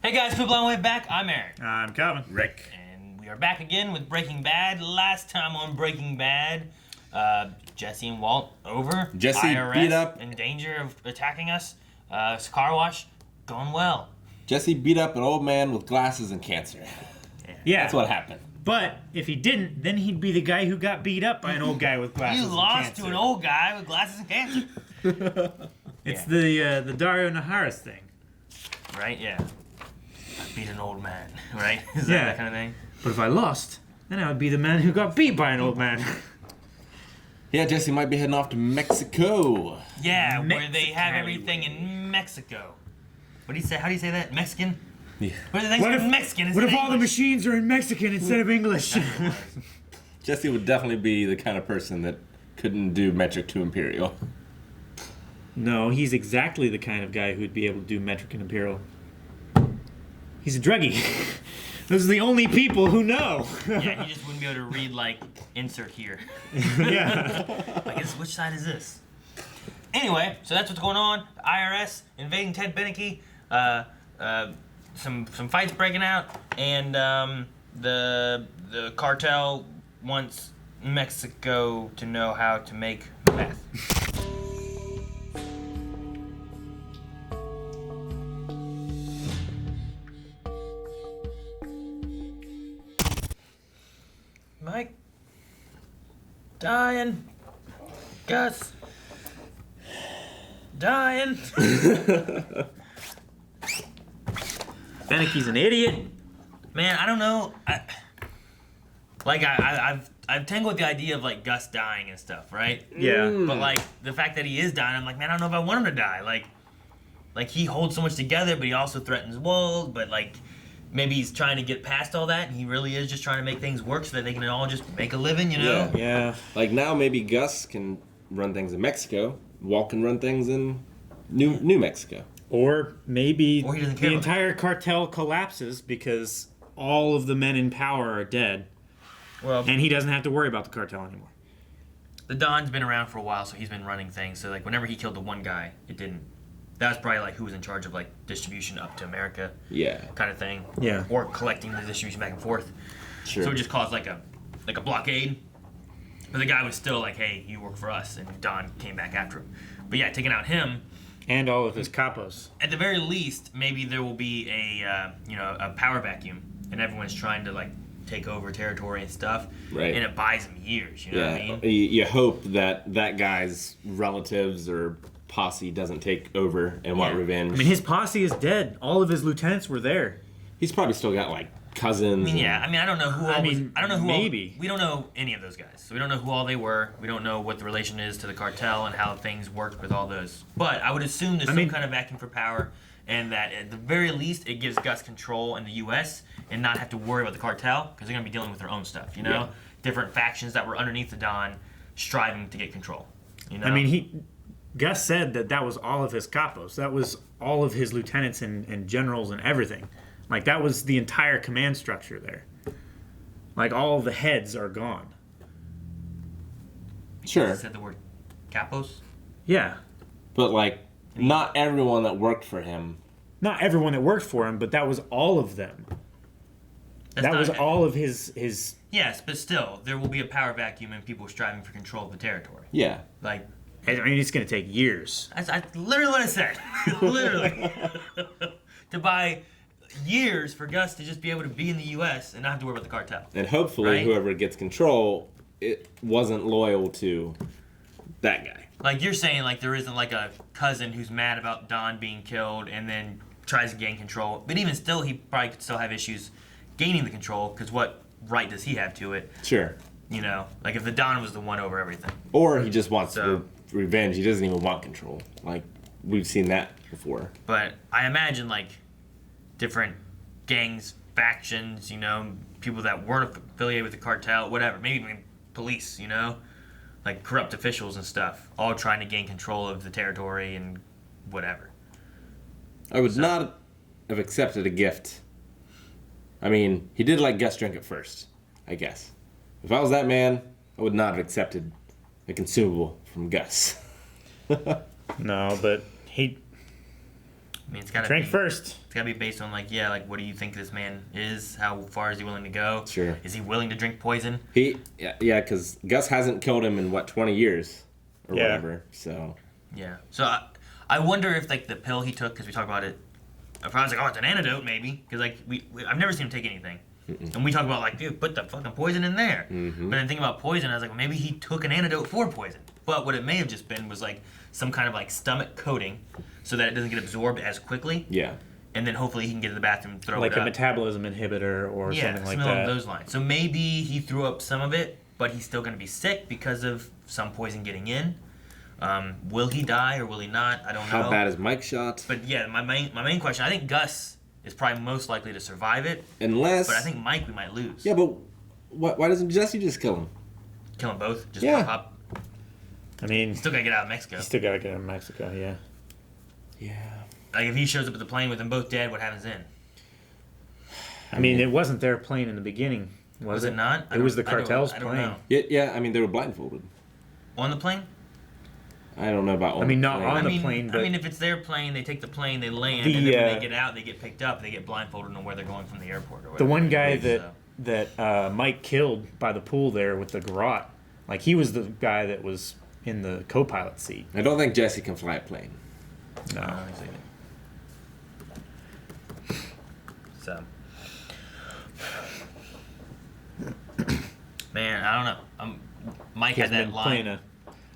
Hey guys, people on the way back. I'm Eric. I'm Calvin. Rick. And we are back again with Breaking Bad. Last time on Breaking Bad, Jesse and Walt over. Jesse IRS beat up. in danger of attacking us. Car wash going well. Jesse beat up an old man with glasses and cancer. Yeah. That's what happened. But if he didn't, then he'd be the guy who got beat up by an old guy with glasses You and lost cancer. to an old guy with glasses and cancer. It's the Dario Naharis thing. Right? Yeah. I beat an old man. Right? Is Yeah. that kind of thing? But if I lost, then I would be the man who got beat by an old man. Yeah, Jesse might be heading off to Mexico. Yeah, where they have Mexico. everything in Mexico. What do you say? How do you say that? Mexican? Yeah. Where the things What are if- in Mexican? What if all the machines are in Mexican instead of English? Jesse would definitely be the kind of person that couldn't do metric to imperial. No, he's exactly the kind of guy who'd be able to do metric and imperial. He's a druggie. Those are the only people who know. Yeah, he just wouldn't be able to read, like, insert here. Yeah. Like, which side is this? Anyway, so that's what's going on. The IRS invading Ted Beneke. Some fights breaking out, and the cartel wants Mexico to know how to make meth. Mike, dying. Gus, dying. Beneke's an idiot. Man, I don't know. I've tangled with the idea of like Gus dying and stuff, right? Yeah. But like the fact that he is dying, I'm like, man, I don't know if I want him to die. Like he holds so much together, but he also threatens Walt. But like maybe he's trying to get past all that, and he really is just trying to make things work so that they can all just make a living, you know? Yeah. Like now maybe Gus can run things in Mexico. Walt can run things in New Mexico. Or maybe Or he doesn't care the about entire cartel collapses because all of the men in power are dead, Well, and he doesn't have to worry about the cartel anymore. the Don's been around for a while, so he's been running things. So like whenever he killed the one guy, it didn't. That was probably like who was in charge of like distribution up to America, Yeah, kind of thing. Yeah. Or collecting the distribution back and forth. sure. So it just caused like a blockade. But the guy was still like, hey, you work for us, and Don came back after him. But yeah, taking out him. And all of his capos. At the very least, maybe there will be a power vacuum, and everyone's trying to like take over territory and stuff, Right. and it buys them years. You know Yeah, what I mean? you hope that guy's relatives or posse doesn't take over and want Yeah. revenge. I mean, his posse is dead. All of his lieutenants were there. He's probably still got like cousins. I mean, yeah. I mean, I don't know who. All I don't know who. maybe. We don't know any of those guys. So we don't know who all they were. We don't know what the relation is to the cartel and how things worked with all those. But I would assume there's some kind of vacuum for power, and that at the very least it gives Gus control in the U.S. and not have to worry about the cartel because they're gonna be dealing with their own stuff. You know, Yeah. different factions that were underneath the Don, striving to get control. You know. I mean, Gus said that was all of his capos. That was all of his lieutenants and generals and everything. Like, that was the entire command structure there. Like, all the heads are gone. Sure. Said the word capos. Yeah. But like, not everyone that worked for him. Not everyone that worked for him, but that was all of them. That's That was not- all of his... Yes, but still, there will be a power vacuum and people striving for control of the territory. Yeah. Like, I mean, it's going to take years. I literally what I said. Literally. To buy years for Gus to just be able to be in the U.S. and not have to worry about the cartel. And hopefully, Right? whoever gets control, it wasn't loyal to that guy. Like you're saying, like there isn't like a cousin who's mad about Don being killed and then tries to gain control. But even still, he probably could still have issues gaining the control because what right does he have to it? Sure. You know, like if the Don was the one over everything. Or he just wants So- revenge. He doesn't even want control. Like, we've seen that before. But I imagine like different gangs, factions, you know, people that weren't affiliated with the cartel, whatever, maybe even police, you know, like corrupt officials and stuff, all trying to gain control of the territory and whatever. I would not have accepted a gift. I mean, he did let Gus drink it first, I guess. If I was that man, I would not have accepted a consumable from Gus. No, but he... I mean, it's gotta Drink be, first. It's gotta be based on like what do you think this man is? How far is he willing to go? Sure. Is he willing to drink poison? Because Gus hasn't killed him in 20 years or whatever. So. Yeah. So I wonder if like the pill he took, because we talked about it. I was like, oh, it's an antidote maybe, because like I've never seen him take anything. And we talk about like, dude, put the fucking poison in there. Mm-hmm. But then thinking about poison, I was like, well, maybe he took an antidote for poison. But what it may have just been was like some kind of like stomach coating, so that it doesn't get absorbed as quickly. Yeah. And then hopefully he can get to the bathroom and throw it up. Like a metabolism inhibitor or something like that. Along those lines. So maybe he threw up some of it, but he's still going to be sick because of some poison getting in. Will he die or will he not? I don't know. How bad is Mike's shot? But yeah, my main question, I think Gus is probably most likely to survive it. Unless. But I think Mike we might lose. Yeah, but why doesn't Jesse just kill him? Kill them both? Just Yeah. pop up? I mean, Still got to get out of Mexico. you still gotta get out of Mexico, yeah. Yeah. Like if he shows up at the plane with them both dead, what happens then? I mean, it wasn't their plane in the beginning, was it not? It was the I don't- cartel's I don't plane. know. Yeah, I mean, they were blindfolded. On the plane? I don't know about. I mean, not plane. on the plane, but I mean, if it's their plane, they take the plane, they land, The, and then when they uh, get out, they get picked up, they get blindfolded on where they're going from the airport or whatever. the one guy So- that Mike killed by the pool there with the garrote, like he was the guy that was in the co-pilot seat. I don't think Jesse can fly a plane. No. I don't think so. Man, I don't know. Mike He's had that been line. playing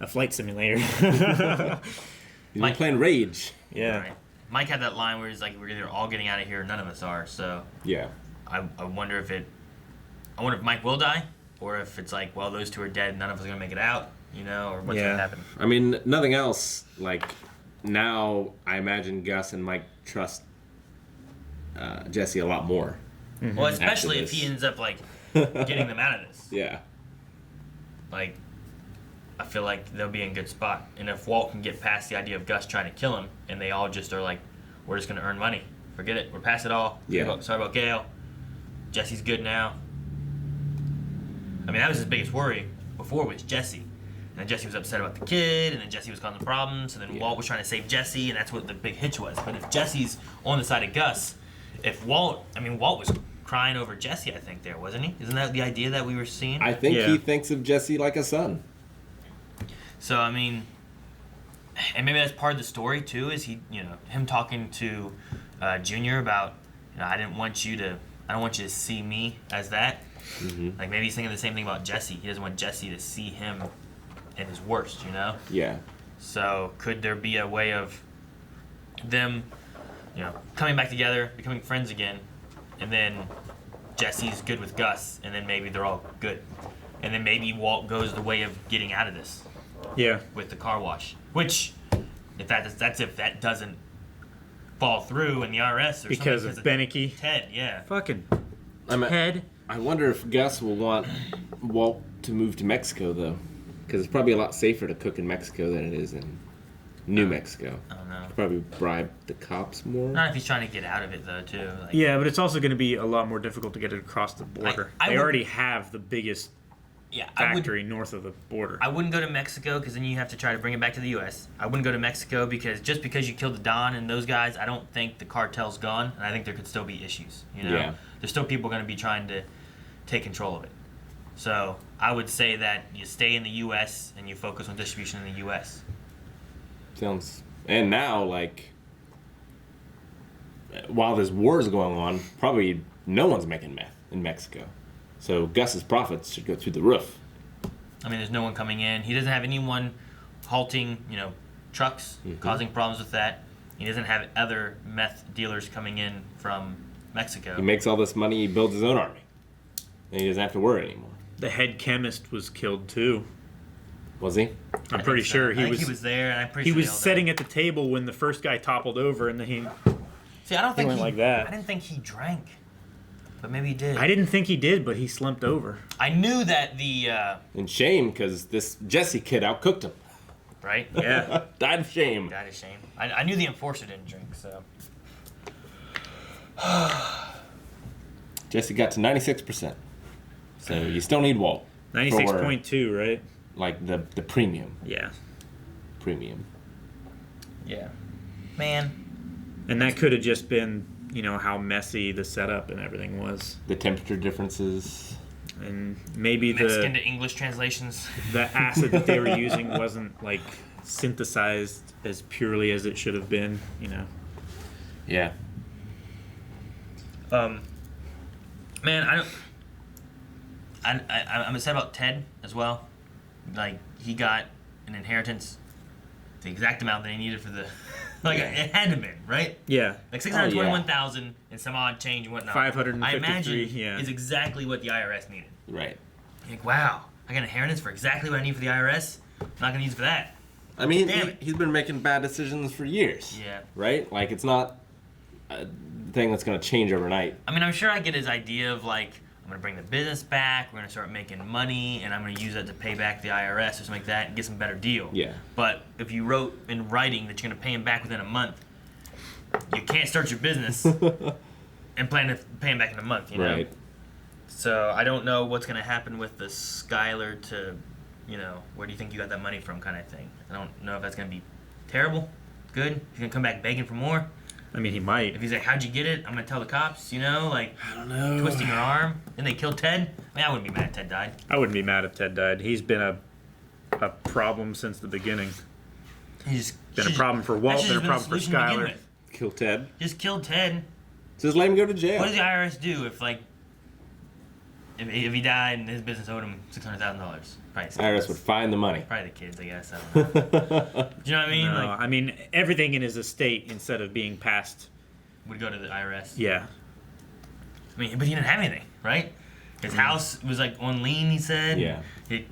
a flight simulator. He's been playing Rage. Yeah. Right. Mike had that line where he's like, "We're either all getting out of here, or none of us are." So Yeah. I wonder if Mike will die, or if it's like, well, those two are dead, none of us are gonna make it out, or what's Yeah. gonna happen. I mean, nothing else. Like, now I imagine Gus and Mike trust Jesse a lot more. Well, especially After if he this. ends up like getting them out of this. Yeah. Like, I feel like they'll be in a good spot. And if Walt can get past the idea of Gus trying to kill him, and they all just are like, we're just going to earn money. Forget it. We're past it all. Yeah. Sorry about Gail. Jesse's good now. I mean, that was his biggest worry before was Jesse. And then Jesse was upset about the kid, and then Jesse was causing problems, and then Yeah. Walt was trying to save Jesse, and that's what the big hitch was. But if Jesse's on the side of Gus, Walt was crying over Jesse, I think, there, wasn't he? Isn't that the idea that we were seeing? I think Yeah. he thinks of Jesse like a son. So, I mean, and maybe that's part of the story, too, is him talking to Junior about, I don't want you to see me as that. Mm-hmm. Like, maybe he's thinking the same thing about Jesse. He doesn't want Jesse to see him at his worst, Yeah. So, could there be a way of them, coming back together, becoming friends again, and then Jesse's good with Gus, and then maybe they're all good. And then maybe Walt goes the way of getting out of this Yeah. with the car wash. Which, if that doesn't fall through in the IRS or Because something. of Beneke. Ted, yeah. Fucking I'm Ted. I wonder if Gus will want Walt to move to Mexico, though. Because it's probably a lot safer to cook in Mexico than it is in New Mexico. I don't know. Probably bribe the cops more. Not if he's trying to get out of it, though, too. Like, Yeah, but it's also going to be a lot more difficult to get it across the border. I They would- already have the biggest yeah, factory north of the border. I wouldn't go to Mexico because then you have to try to bring it back to the U.S. I wouldn't go to Mexico because just because you killed the Don and those guys, I don't think the cartel's gone, and I think there could still be issues. Yeah. There's still people going to be trying to take control of it. So I would say that you stay in the U.S. and you focus on distribution in the U.S. Sounds. And now, like, while this war is going on, probably no one's making meth in Mexico. So Gus's profits should go through the roof. I mean, there's no one coming in. He doesn't have anyone halting, trucks, causing problems with that. He doesn't have other meth dealers coming in from Mexico. He makes all this money, he builds his own army. And he doesn't have to worry anymore. The head chemist was killed too. Was he? I'm pretty sure I think he was there, and I'm pretty He sure was they all died. sitting at the table when the first guy toppled over, and then he. See, I don't think went like that. I didn't think he drank, but maybe he did. I didn't think he did, but he slumped over. I knew that the And shame, because this Jesse kid outcooked him. right. Yeah. Died of shame. That is shame. I knew the enforcer didn't drink, so Jesse got to 96%. So you still need Walt. 96.2, right? Like the premium. Yeah. Premium. yeah, man. And that could have just been, how messy the setup and everything was. The temperature differences. And maybe Mexican to English translations. the acid that they were using wasn't, like, synthesized as purely as it should have been, Yeah. Man, I'm upset about Ted as well. Like, he got an inheritance, the exact amount that he needed for the... Like, it had to have been, right? Yeah. Like 621,000 and some odd change and whatnot. 553, I imagine yeah. is exactly what the IRS needed. Right. You're like, wow, I got an inheritance for exactly what I need for the IRS. I'm not gonna use it for that. I mean, Damn it. he's been making bad decisions for years. Yeah. Right? Like, it's not a thing that's going to change overnight. I mean, I'm sure I get his idea of like, I'm gonna bring the business back, we're gonna start making money, and I'm gonna use that to pay back the IRS or something like that and get some better deal. Yeah. But if you wrote in writing that you're gonna pay him back within a month, you can't start your business and plan to pay him back in a month, Right. So I don't know what's gonna happen with the Skyler to, where do you think you got that money from kind of thing. I don't know if that's gonna be terrible, good. He's gonna come back begging for more. I mean, he might. If he's like, how'd you get it? I'm gonna tell the cops, like I don't know. twisting her arm. Then they killed Ted. I mean, I wouldn't be mad if Ted died. I wouldn't be mad if Ted died. He's been a problem since the beginning. He's Been a problem for Walt, been a problem for Skyler. Kill Ted. Just kill Ted. Just let him go to jail. What does the IRS do if he died and his business owed him $600,000? Probably IRS would find the money. Probably the kids, I guess. I don't know. Do you know what I mean? No, I mean, everything in his estate, instead of being passed, Would go to the IRS. yeah. I mean, but he didn't have anything, right? His house was like on lien, he said. Yeah.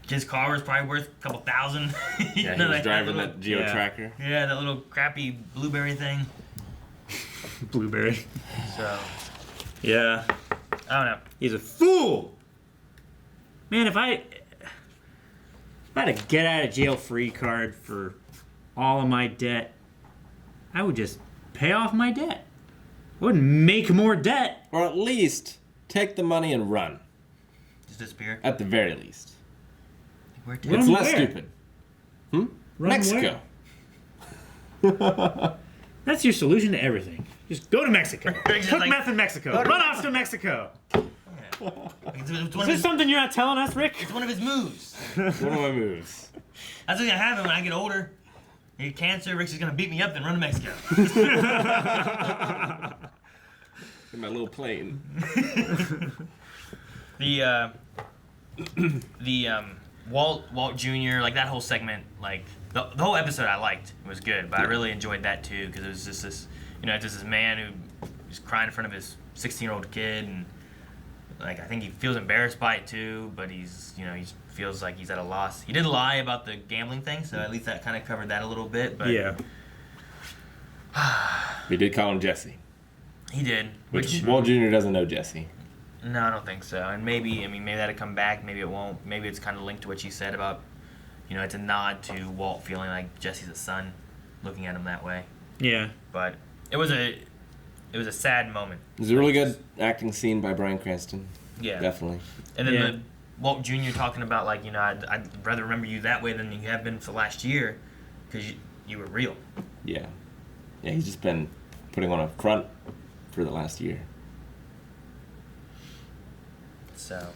His car was probably worth a couple thousand. Yeah, he was driving that Geo Yeah. Tracker. Yeah, that little crappy Blueberry thing. Blueberry. So, Yeah. I don't know. He's a fool! Man, if I had a get out of jail free card for all of my debt, I would just pay off my debt. I wouldn't make more debt. Or at least take the money and run. Just disappear. At the very least. Where Run It's less where? stupid. Run Mexico. That's your solution to everything. Just go to Mexico. Just Cook like- meth in Mexico. Go to Run off to Mexico. It's one Is of this his, something you're not telling us, Rick? it's one of his moves. One of my moves. That's what's gonna happen when I get older. I get cancer. Rick's just gonna beat me up, then run to Mexico. In my little plane. The Walt Jr. like that whole segment, like the whole episode I liked. It was good, but I really enjoyed that too because it was just this, just this man who was crying in front of his 16-year-old kid, and like I think he feels embarrassed by it too, but he feels like he's at a loss. He did lie about the gambling thing, so at least that kind of covered that a little bit. But Yeah. We did call him Jesse. he did, which Walt Jr. doesn't know Jesse. no, I don't think so. And maybe that'll come back. Maybe it won't. Maybe it's kind of linked to what you said about, it's a nod to Walt feeling like Jesse's a son, looking at him that way. Yeah. But it was a sad moment. It was a really good acting scene by Bryan Cranston. Yeah. Definitely. And then Yeah. the Walt Jr. talking about like, I'd rather remember you that way than you have been for the last year, because you were real. Yeah. Yeah, he's just been putting on a front for the last year. So.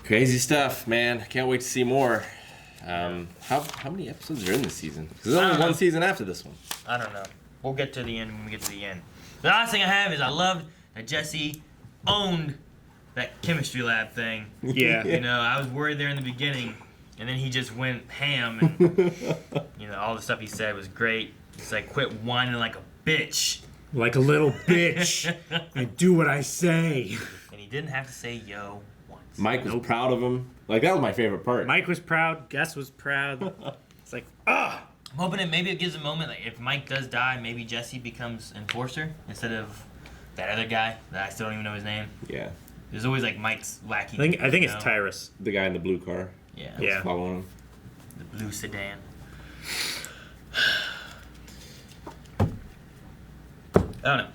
Crazy stuff, man. I can't wait to see more. How many episodes are in this season? 'Cause there's only one season after this one. I don't know. We'll get to the end when we get to the end. The last thing I have is I loved that Jesse owned that chemistry lab thing. Yeah. I was worried there in the beginning, and then he just went ham, and all the stuff he said was great. He's like, quit whining like a bitch. Like a little bitch. And do what I say. And he didn't have to say yo once. Mike was proud of him. Like, that was my favorite part. Mike was proud. Gus was proud. It's like, I'm hoping maybe it gives a moment, like if Mike does die, maybe Jesse becomes enforcer instead of that other guy that I still don't even know his name. Yeah. There's always like Mike's lackey. I think it's Tyrus. The guy in the blue car. Yeah. Yeah. Following him. The blue sedan. I don't know.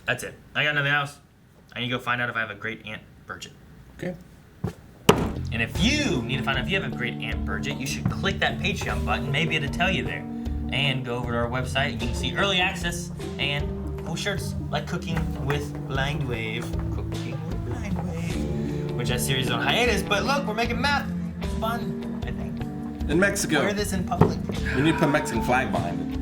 That's it. I got nothing else. I need to go find out if I have a great Aunt Bridget. Okay. And if you need to find out if you have a great Aunt Bridget, you should click that Patreon button. Maybe it'll tell you there. And go over to our website and you can see early access and cool shirts like Cooking with Blind Wave. Cooking with Blind Wave. Which that series is on hiatus, but look, we're making meth. It's fun, I think. In Mexico. Wear this in public. You need to put a Mexican flag behind it.